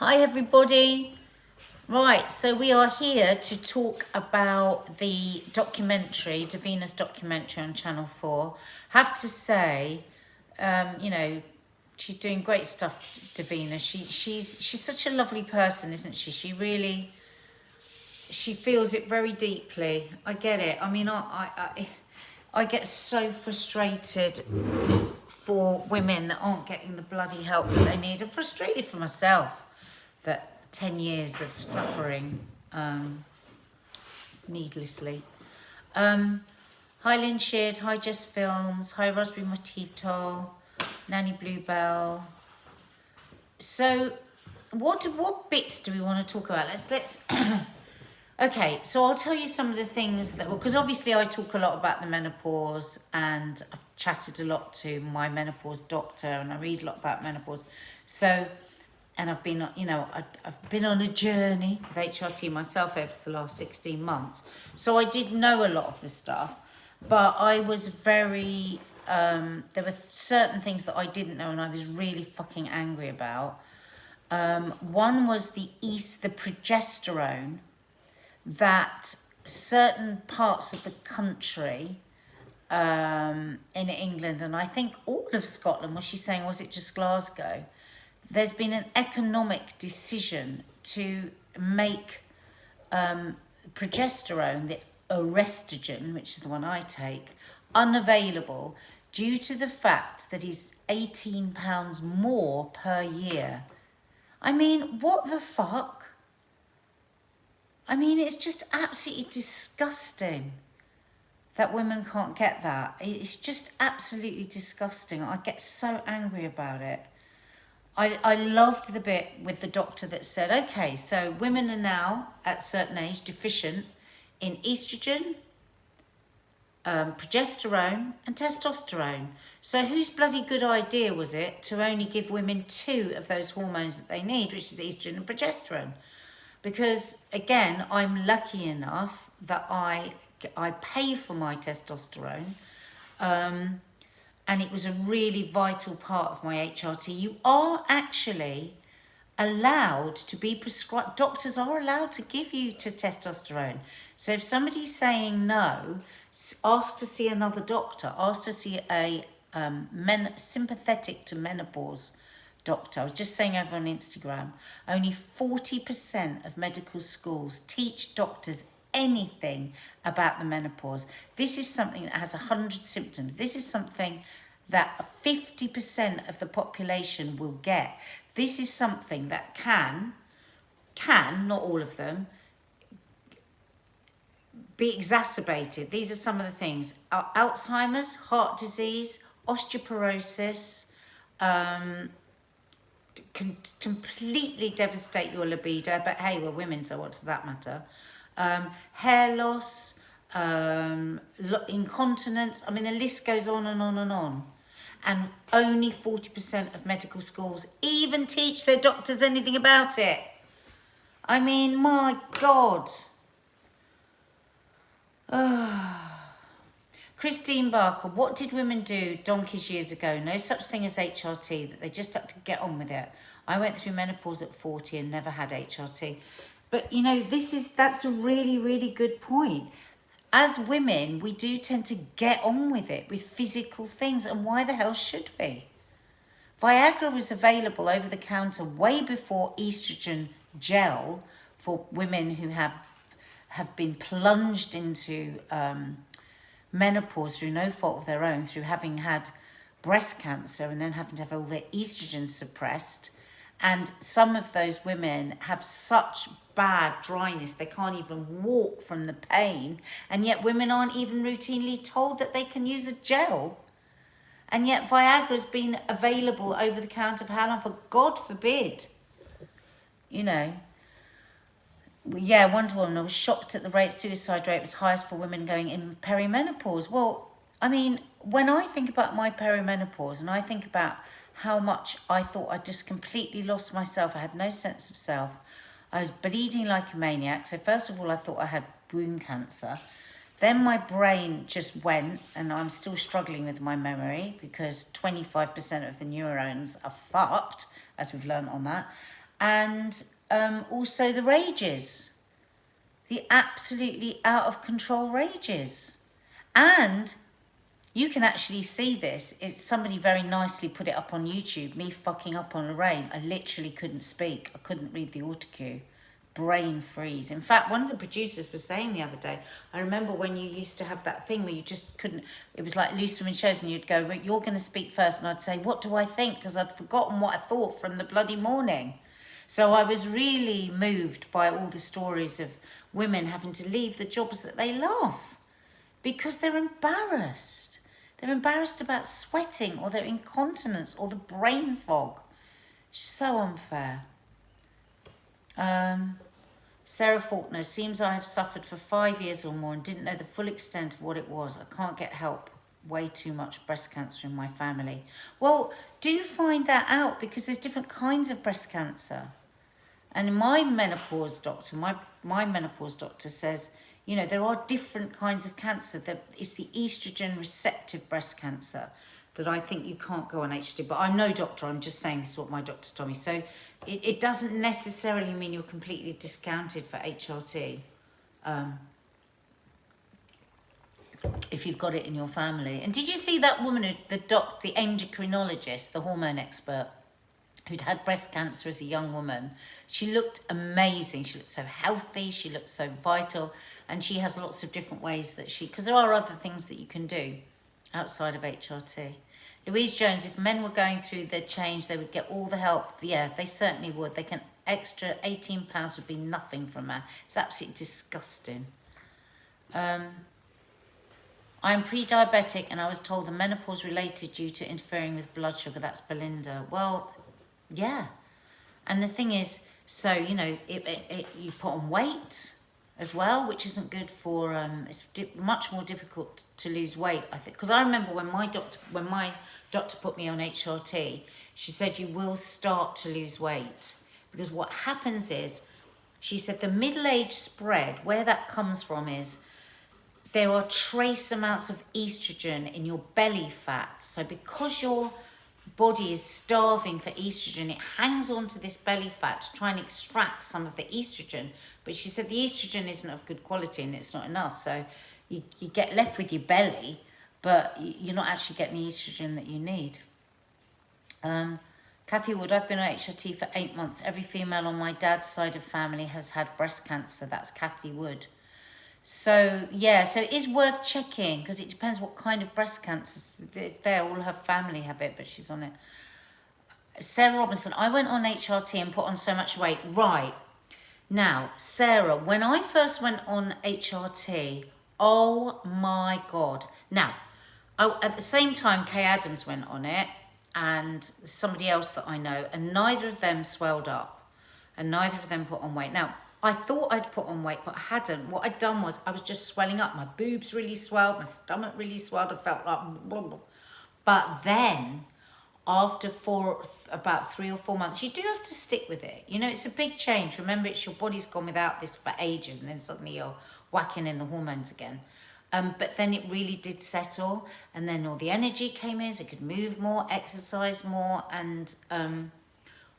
Hi everybody. Right, so we are here to talk about the documentary, Davina's documentary on Channel 4. Have to say, you know, she's doing great stuff, Davina. She's such a lovely person, isn't she? She feels it very deeply. I get it. I mean, I get so frustrated for women that aren't getting the bloody help that they need. I'm frustrated for myself that 10 years of suffering needlessly. Hi Lynn Sheard, hi Jess Films, hi Raspberry Mojito, Nanny Bluebell. So what bits do we want to talk about? Let's okay, so I'll tell you some of the things that, because obviously I talk a lot about the menopause and I've chatted a lot to my menopause doctor and I read a lot about menopause. So, and I've been, you know, I've been on a journey with HRT myself over the last 16 months. So I did know a lot of the stuff, but I was very, there were certain things that I didn't know and I was really fucking angry about. One was the progesterone that certain parts of the country in England, and I think all of Scotland, was she saying, was it just Glasgow? There's been an economic decision to make progesterone, the oestrogen, which is the one I take, unavailable due to the fact that it's £18 more per year. I mean, what the fuck? I mean, it's just absolutely disgusting that women can't get that. It's just absolutely disgusting. I get so angry about it. I loved the bit with the doctor that said, okay, so women are now at a certain age deficient in estrogen, progesterone and testosterone. So whose bloody good idea was it to only give women 2 of those hormones that they need, which is estrogen and progesterone? Because again, I'm lucky enough that I pay for my testosterone, and it was a really vital part of my HRT. You are actually allowed to be prescribed. Doctors are allowed to give you to testosterone. So if somebody's saying no, ask to see another doctor. Ask to see a sympathetic to menopause doctor. I was just saying over on Instagram, only 40% of medical schools teach doctors anything about the menopause. This is something that has 100 symptoms. This is something that 50% of the population will get. This is something that can, not all of them, be exacerbated. These are some of the things. Alzheimer's, heart disease, osteoporosis, can completely devastate your libido, but hey, we're women, so what does that matter? Hair loss, incontinence. I mean, the list goes on and on and on. And only 40% of medical schools even teach their doctors anything about it. I mean, my God. Christine Barker, what did women do donkeys years ago? No such thing as HRT, that they just had to get on with it. I went through menopause at 40 and never had HRT. But, you know, that's a really, really good point. As women, we do tend to get on with it, with physical things. And why the hell should we? Viagra was available over the counter way before estrogen gel for women who have been plunged into menopause through no fault of their own, through having had breast cancer and then having to have all their estrogen suppressed. And some of those women have such bad dryness, they can't even walk from the pain. And yet women aren't even routinely told that they can use a gel. And yet Viagra's been available over the counter for how long? For God forbid. You know. Yeah, Wonder Woman, I was shocked at the suicide rate was highest for women going in perimenopause. Well, I mean, when I think about my perimenopause and I think about how much I thought I just completely lost myself, I had no sense of self, I was bleeding like a maniac. So first of all, I thought I had womb cancer. Then my brain just went, and I'm still struggling with my memory because 25% of the neurons are fucked, as we've learned on that. and also the rages, the absolutely out of control rages. And you can actually see this. It's somebody very nicely put it up on YouTube. Me fucking up on Lorraine. I literally couldn't speak. I couldn't read the autocue. Brain freeze. In fact, one of the producers was saying the other day, I remember when you used to have that thing where you just couldn't, it was like loose women shows, and you'd go, you're going to speak first, and I'd say, what do I think? Because I'd forgotten what I thought from the bloody morning. So I was really moved by all the stories of women having to leave the jobs that they love because they're embarrassed. They're embarrassed about sweating or their incontinence or the brain fog. So unfair. Sarah Faulkner, seems I have suffered for 5 years or more and didn't know the full extent of what it was. I can't get help. Way too much breast cancer in my family. Well, do find that out, because there's different kinds of breast cancer. And my menopause doctor, my menopause doctor says, you know, there are different kinds of cancer. It's the estrogen receptive breast cancer that I think you can't go on HRT. But I'm no doctor, I'm just saying this is what my doctor told me. So it doesn't necessarily mean you're completely discounted for HRT if you've got it in your family. And did you see that woman, the endocrinologist, the hormone expert, who'd had breast cancer as a young woman? She looked amazing. She looked so healthy. She looked so vital. And she has lots of different ways that because there are other things that you can do outside of HRT. Louise Jones, if men were going through the change, they would get all the help. Yeah, they certainly would. They can, extra £18 would be nothing from her. It's absolutely disgusting. I'm pre-diabetic and I was told the menopause related due to interfering with blood sugar. That's Belinda. Well, yeah. And the thing is, so, you know, you put on weight as well, which isn't good for, it's much more difficult to lose weight, I think. Because I remember when my doctor put me on HRT, she said you will start to lose weight. Because what happens is, she said the middle-age spread, where that comes from is, there are trace amounts of estrogen in your belly fat. So because your body is starving for estrogen, it hangs onto this belly fat to try and extract some of the estrogen. But she said the estrogen isn't of good quality and it's not enough. So you get left with your belly, but you're not actually getting the estrogen that you need. Kathy Wood, I've been on HRT for 8 months. Every female on my dad's side of family has had breast cancer. That's Kathy Wood. So, yeah, so it is worth checking because it depends what kind of breast cancer. All her family have it, but she's on it. Sarah Robinson, I went on HRT and put on so much weight. Right. Now, Sarah, when I first went on HRT, oh my God. Now, at the same time, Kay Adams went on it and somebody else that I know, and neither of them swelled up and neither of them put on weight. Now, I thought I'd put on weight, but I hadn't. What I'd done was I was just swelling up. My boobs really swelled. My stomach really swelled. I felt like blah, blah. But then after about 3 or 4 months, you do have to stick with it. You know, it's a big change. Remember, it's your body's gone without this for ages and then suddenly you're whacking in the hormones again. But then it really did settle and then all the energy came in so I could move more, exercise more. And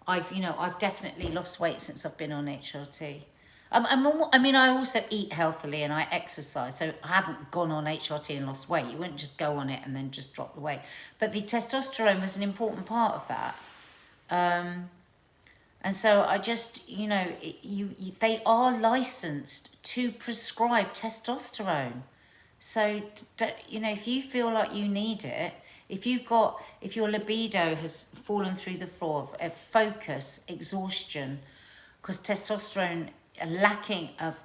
I've definitely lost weight since I've been on HRT. I mean, I also eat healthily and I exercise, so I haven't gone on HRT and lost weight. You wouldn't just go on it and then just drop the weight. But the testosterone was an important part of that. And so I just, you know, they are licensed to prescribe testosterone. So, you know, if you feel like you need it, if your libido has fallen through the floor, focus, exhaustion, because testosterone,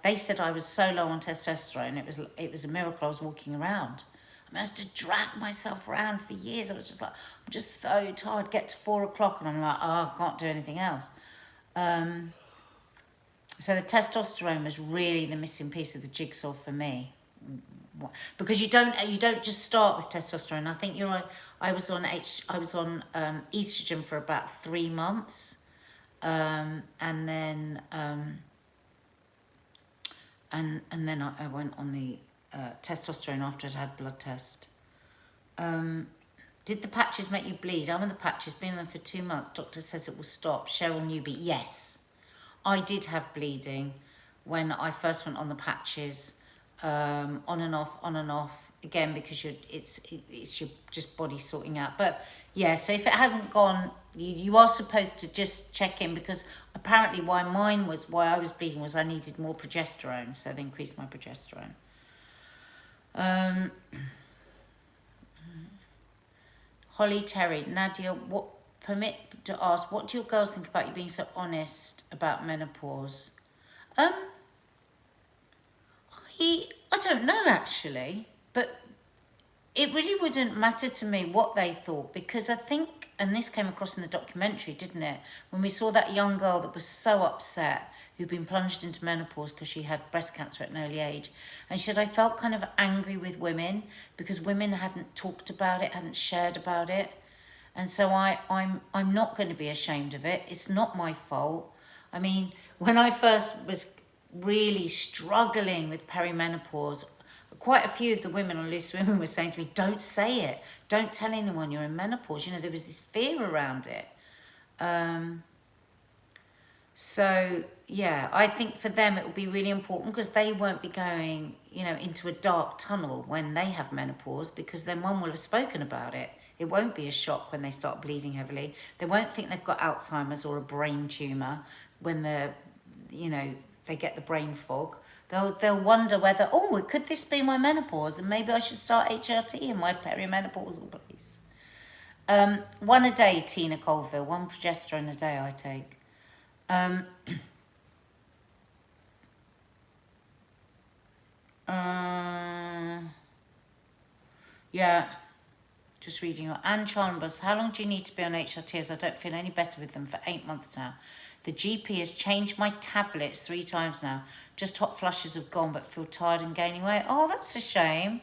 they said I was so low on testosterone, it was a miracle I was walking around. I managed to drag myself around for years. I was just like, I'm just so tired. Get to 4 o'clock and I'm like, oh, I can't do anything else. So the testosterone was really the missing piece of the jigsaw for me. Because you don't just start with testosterone. I think I was on estrogen for about 3 months, and then I went on the testosterone after I'd had blood test. Did the patches make you bleed? I'm on the patches, been on them for 2 months. Doctor says it will stop. Cheryl Newby, yes. I did have bleeding when I first went on the patches, on and off, again, because it's your just body sorting out. But yeah, so if it hasn't gone, you are supposed to just check in, because apparently why I was bleeding was I needed more progesterone, so they increased my progesterone. Holly Terry, Nadia, permit to ask, what do your girls think about you being so honest about menopause? I don't know actually, but it really wouldn't matter to me what they thought, because I think, and this came across in the documentary, didn't it? When we saw that young girl that was so upset, who'd been plunged into menopause because she had breast cancer at an early age. And she said, I felt kind of angry with women because women hadn't talked about it, hadn't shared about it. And so I'm not going to be ashamed of it. It's not my fault. I mean, when I first was really struggling with perimenopause, quite a few of the women on Loose Women were saying to me, don't say it. Don't tell anyone you're in menopause. You know, there was this fear around it. So, yeah, I think for them it will be really important, because they won't be going, you know, into a dark tunnel when they have menopause, because then one will have spoken about it. It won't be a shock when they start bleeding heavily. They won't think they've got Alzheimer's or a brain tumour when they get the brain fog. They'll wonder whether, could this be my menopause, and maybe I should start HRT in my perimenopausal place. 1 a day, Tina Colville. 1 progesterone a day I take. Yeah, just reading your Anne Chalmers. How long do you need to be on HRT, as I don't feel any better with them for 8 months now? The GP has changed my tablets 3 times now. Just hot flushes have gone, but feel tired and gaining weight. Oh, that's a shame.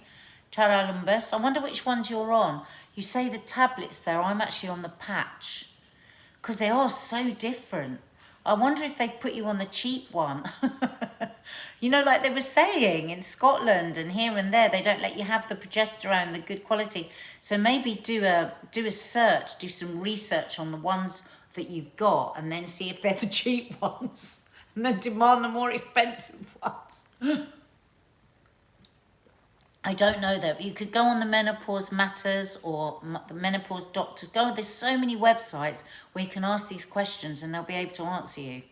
Tara Lumbus. I wonder which ones you're on. You say the tablets there. I'm actually on the patch, because they are so different. I wonder if they've put you on the cheap one. You know, like they were saying in Scotland and here and there, they don't let you have the progesterone, the good quality. So maybe do a search, do some research on the ones that you've got, and then see if they're the cheap ones, and then demand the more expensive ones. I don't know though, but you could go on the Menopause Matters or the Menopause Doctors. There's so many websites where you can ask these questions and they'll be able to answer you.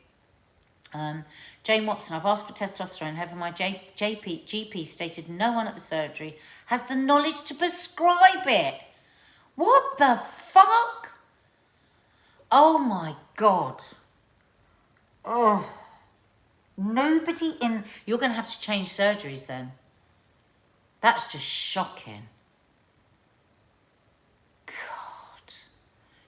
Jane Watson, I've asked for testosterone. However, my GP stated no one at the surgery has the knowledge to prescribe it. What the fuck? Oh my God. Oh. Nobody in... You're going to have to change surgeries then. That's just shocking. God.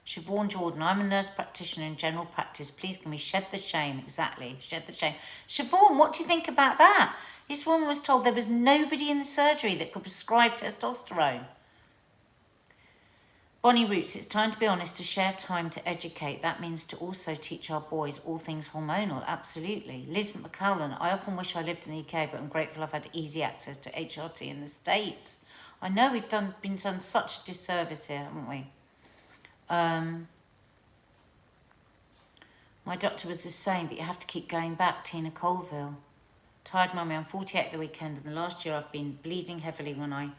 Siobhan Jordan, I'm a nurse practitioner in general practice. Please can we shed the shame? Exactly, shed the shame. Siobhan, what do you think about that? This woman was told there was nobody in the surgery that could prescribe testosterone. Bonnie Roots, it's time to be honest, to share time to educate. That means to also teach our boys all things hormonal. Absolutely. Liz McCallum, I often wish I lived in the UK, but I'm grateful I've had easy access to HRT in the States. I know we've been done such a disservice here, haven't we? My doctor was the same, but you have to keep going back. Tina Colville. Tired mummy, I'm 48 the weekend, and the last year I've been bleeding heavily when I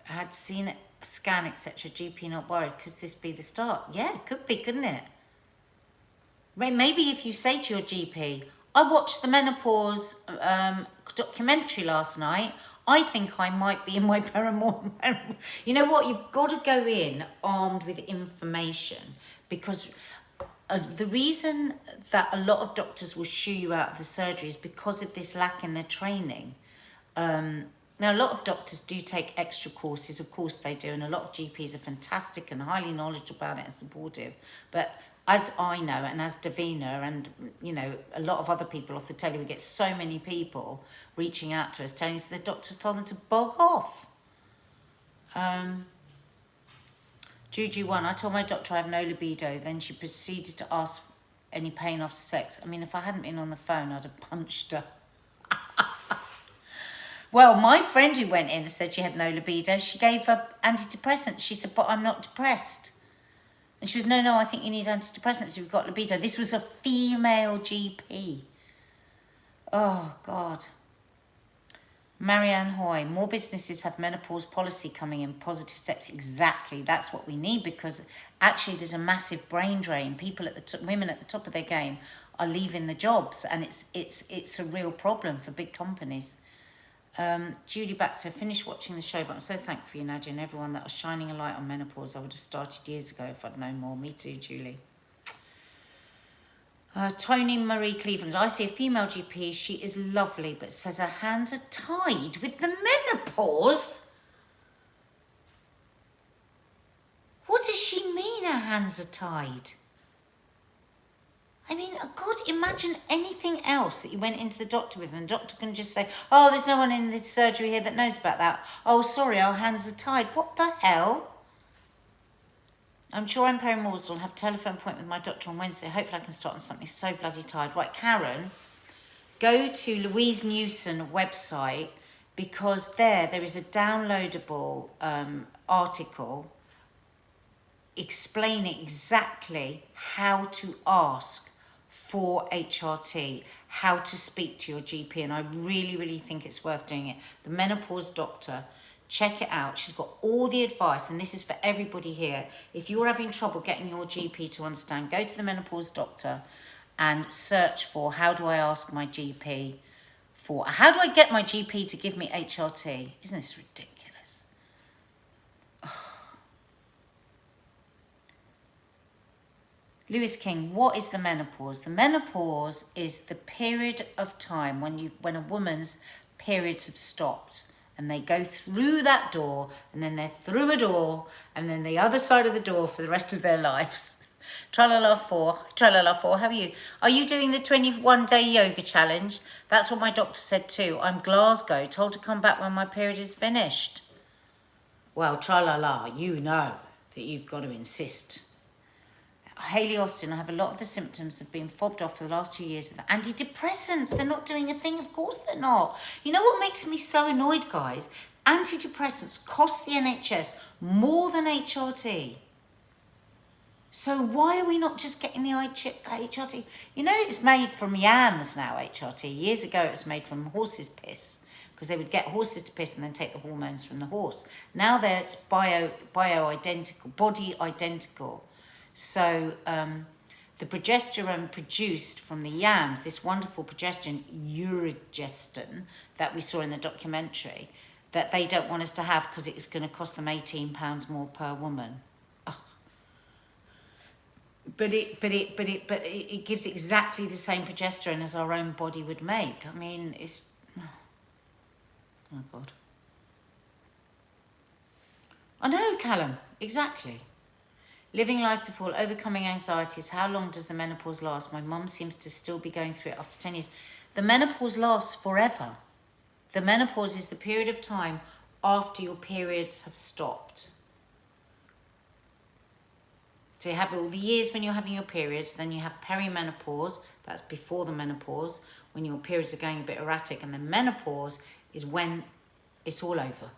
had seen it. Scan, etc. GP not worried. Could this be the start? Yeah, it could be, couldn't it? Maybe if you say to your GP, I watched the menopause documentary last night, I think I might be in my paramour. You know what? You've got to go in armed with information, because the reason that a lot of doctors will shoo you out of the surgery is because of this lack in their training. Now, a lot of doctors do take extra courses, of course they do, and a lot of GPs are fantastic and highly knowledgeable about it and supportive. But as I know, and as Davina and, you know, a lot of other people off the telly, we get so many people reaching out to us telling us the doctors told them to bog off. Juju 1, I told my doctor I have no libido, then she proceeded to ask any pain after sex. I mean, if I hadn't been on the phone, I'd have punched her. Well, my friend who went in and said she had no libido, she gave her antidepressants. She said, but I'm not depressed. And she was, no, I think you need antidepressants if you've got libido. This was a female GP. Oh, God. Marianne Hoy, more businesses have menopause policy coming in, positive steps. Exactly, that's what we need, because actually there's a massive brain drain. People at the women at the top of their game are leaving the jobs, and it's a real problem for big companies. Julie Baxter, finished watching the show, but I'm so thankful for you, Nadia, and everyone that are shining a light on menopause. I would have started years ago if I'd known more. Me too, Julie. Tony Marie Cleveland, I see a female GP. She is lovely, but says her hands are tied with the menopause. What does she mean her hands are tied? I mean, God, imagine anything else that you went into the doctor with, and the doctor can just say, oh, there's no one in the surgery here that knows about that. Oh, sorry, our hands are tied. What the hell? I'm sure I'm perimenopausal. I'll have a telephone appointment with my doctor on Wednesday. Hopefully I can start on something. So bloody tired. Right, Karen, go to Louise Newson website, because there is a downloadable article explaining exactly how to ask for HRT, how to speak to your GP, and I really, really think it's worth doing it. The Menopause Doctor, check it out. She's got all the advice, and this is for everybody here. If you're having trouble getting your GP to understand, go to the Menopause Doctor and search for how do I ask my GP for, how do I get my GP to give me HRT? Isn't this ridiculous? Lewis King, what is the menopause? The menopause is the period of time when a woman's periods have stopped, and they go through that door, and then they're through a door, and then the other side of the door for the rest of their lives. Tralala 4, how are you? Are you doing the 21-day yoga challenge? That's what my doctor said too. I'm Glasgow, told to come back when my period is finished. Well, tralala, you know that you've got to insist. Hayley Austin, I have a lot of the symptoms have been fobbed off for the last 2 years with antidepressants. They're not doing a thing. Of course they're not. You know what makes me so annoyed, guys? Antidepressants cost the NHS more than HRT. So why are we not just getting the HRT? You know, it's made from yams now, HRT. Years ago, it was made from horse's piss, because they would get horses to piss and then take the hormones from the horse. Now they're bio-identical, body identical. So the progesterone produced from the yams, this wonderful progesterone, Eurogestin, that we saw in the documentary, that they don't want us to have because it's going to cost them £18 more per woman. Oh. But it gives exactly the same progesterone as our own body would make. I mean, it's... Oh, God. I know, Callum, exactly. Living life to full, overcoming anxieties. How long does the menopause last? My mum seems to still be going through it after 10 years. The menopause lasts forever. The menopause is the period of time after your periods have stopped. So you have all the years when you're having your periods, then you have perimenopause, that's before the menopause, when your periods are going a bit erratic, and then menopause is when it's all over.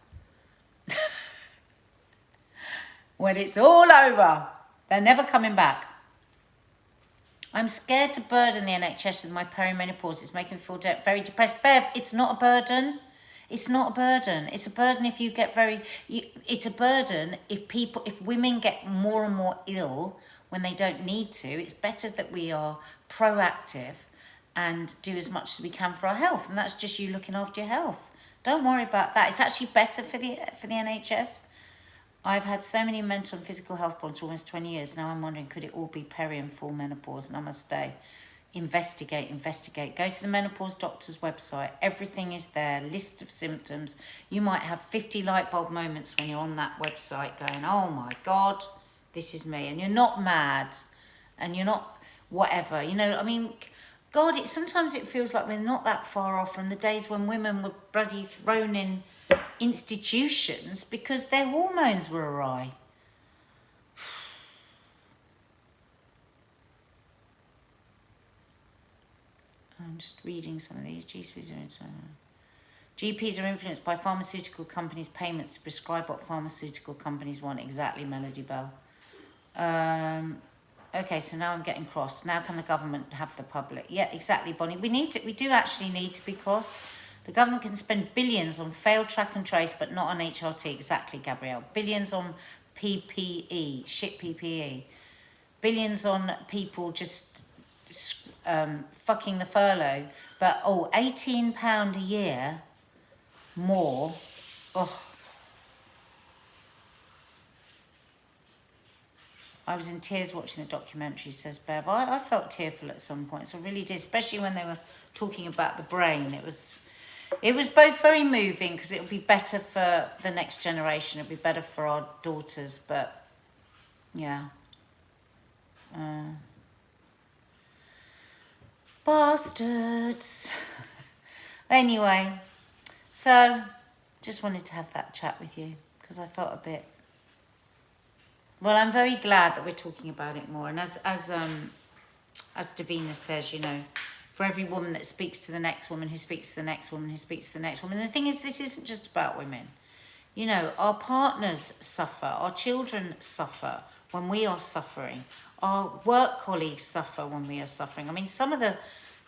When it's all over, they're never coming back. I'm scared to burden the NHS with my perimenopause. It's making me feel very depressed. Bev, it's not a burden. It's not a burden. It's a burden if you get it's a burden if women get more and more ill when they don't need to. It's better that we are proactive and do as much as we can for our health. And that's just you looking after your health. Don't worry about that. It's actually better for the NHS. I've had so many mental and physical health problems for almost 20 years. Now I'm wondering, could it all be peri and full menopause? And I must stay. Investigate. Go to the Menopause Doctor's website. Everything is there. List of symptoms. You might have 50 light bulb moments when you're on that website going, oh my God, this is me. And you're not mad. And you're not whatever. You know, I mean, God, sometimes it feels like we're not that far off from the days when women were bloody thrown in institutions because their hormones were awry. I'm just reading some of these. GPs are influenced by pharmaceutical companies' payments to prescribe what pharmaceutical companies want. Exactly, Melody Bell. Okay, so now I'm getting cross. Now can the government have the public? Yeah, exactly, Bonnie. We do actually need to be cross. The government can spend billions on failed track and trace, but not on HRT. Exactly, Gabrielle. Billions on PPE, shit PPE. Billions on people just fucking the furlough. But, £18 a year more. Oh. I was in tears watching the documentary, says Bev. I felt tearful at some points. I really did, especially when they were talking about the brain. It was both very moving because it would be better for the next generation. It would be better for our daughters, but yeah. Bastards. Anyway, so just wanted to have that chat with you because I felt a bit... Well, I'm very glad that we're talking about it more. And as Davina says, you know, for every woman that speaks to the next woman who speaks to the next woman who speaks to the next woman. And the thing is, this isn't just about women. You know, our partners suffer, our children suffer when we are suffering. Our work colleagues suffer when we are suffering. I mean, some of the,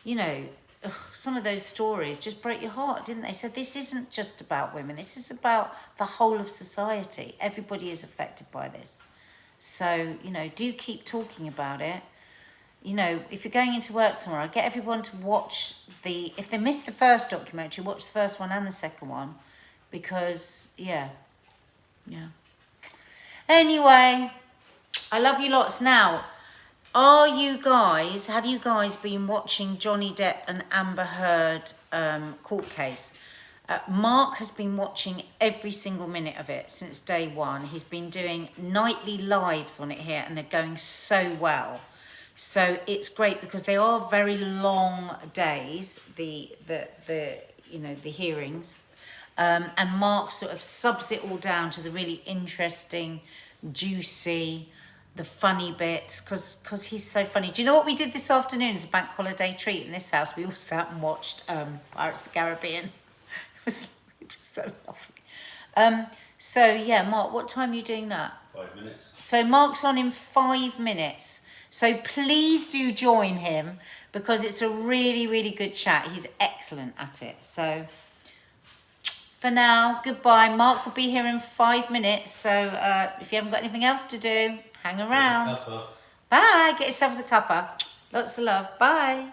you know, some of those stories just broke your heart, didn't they? So this isn't just about women. This is about the whole of society. Everybody is affected by this. So, you know, do keep talking about it. You know, if you're going into work tomorrow, get everyone to watch if they missed the first documentary, watch the first one and the second one. Because, yeah. Anyway, I love you lots. Now, have you guys been watching Johnny Depp and Amber Heard court case? Mark has been watching every single minute of it since day one. He's been doing nightly lives on it here, and they're going so well. So it's great because they are very long days, the hearings, and Mark sort of subs it all down to the really interesting, juicy, the funny bits, because he's so funny. Do you know what we did this afternoon as a bank holiday treat in this house? We all sat and watched Pirates of the Caribbean. It was so lovely. So yeah, Mark, what time are you doing that? 5 minutes. So Mark's on in 5 minutes. So please do join him because it's a really, really good chat. He's excellent at it. So for now, goodbye. Mark will be here in 5 minutes. So if you haven't got anything else to do, hang around. Bye. Get yourselves a cuppa. Lots of love. Bye.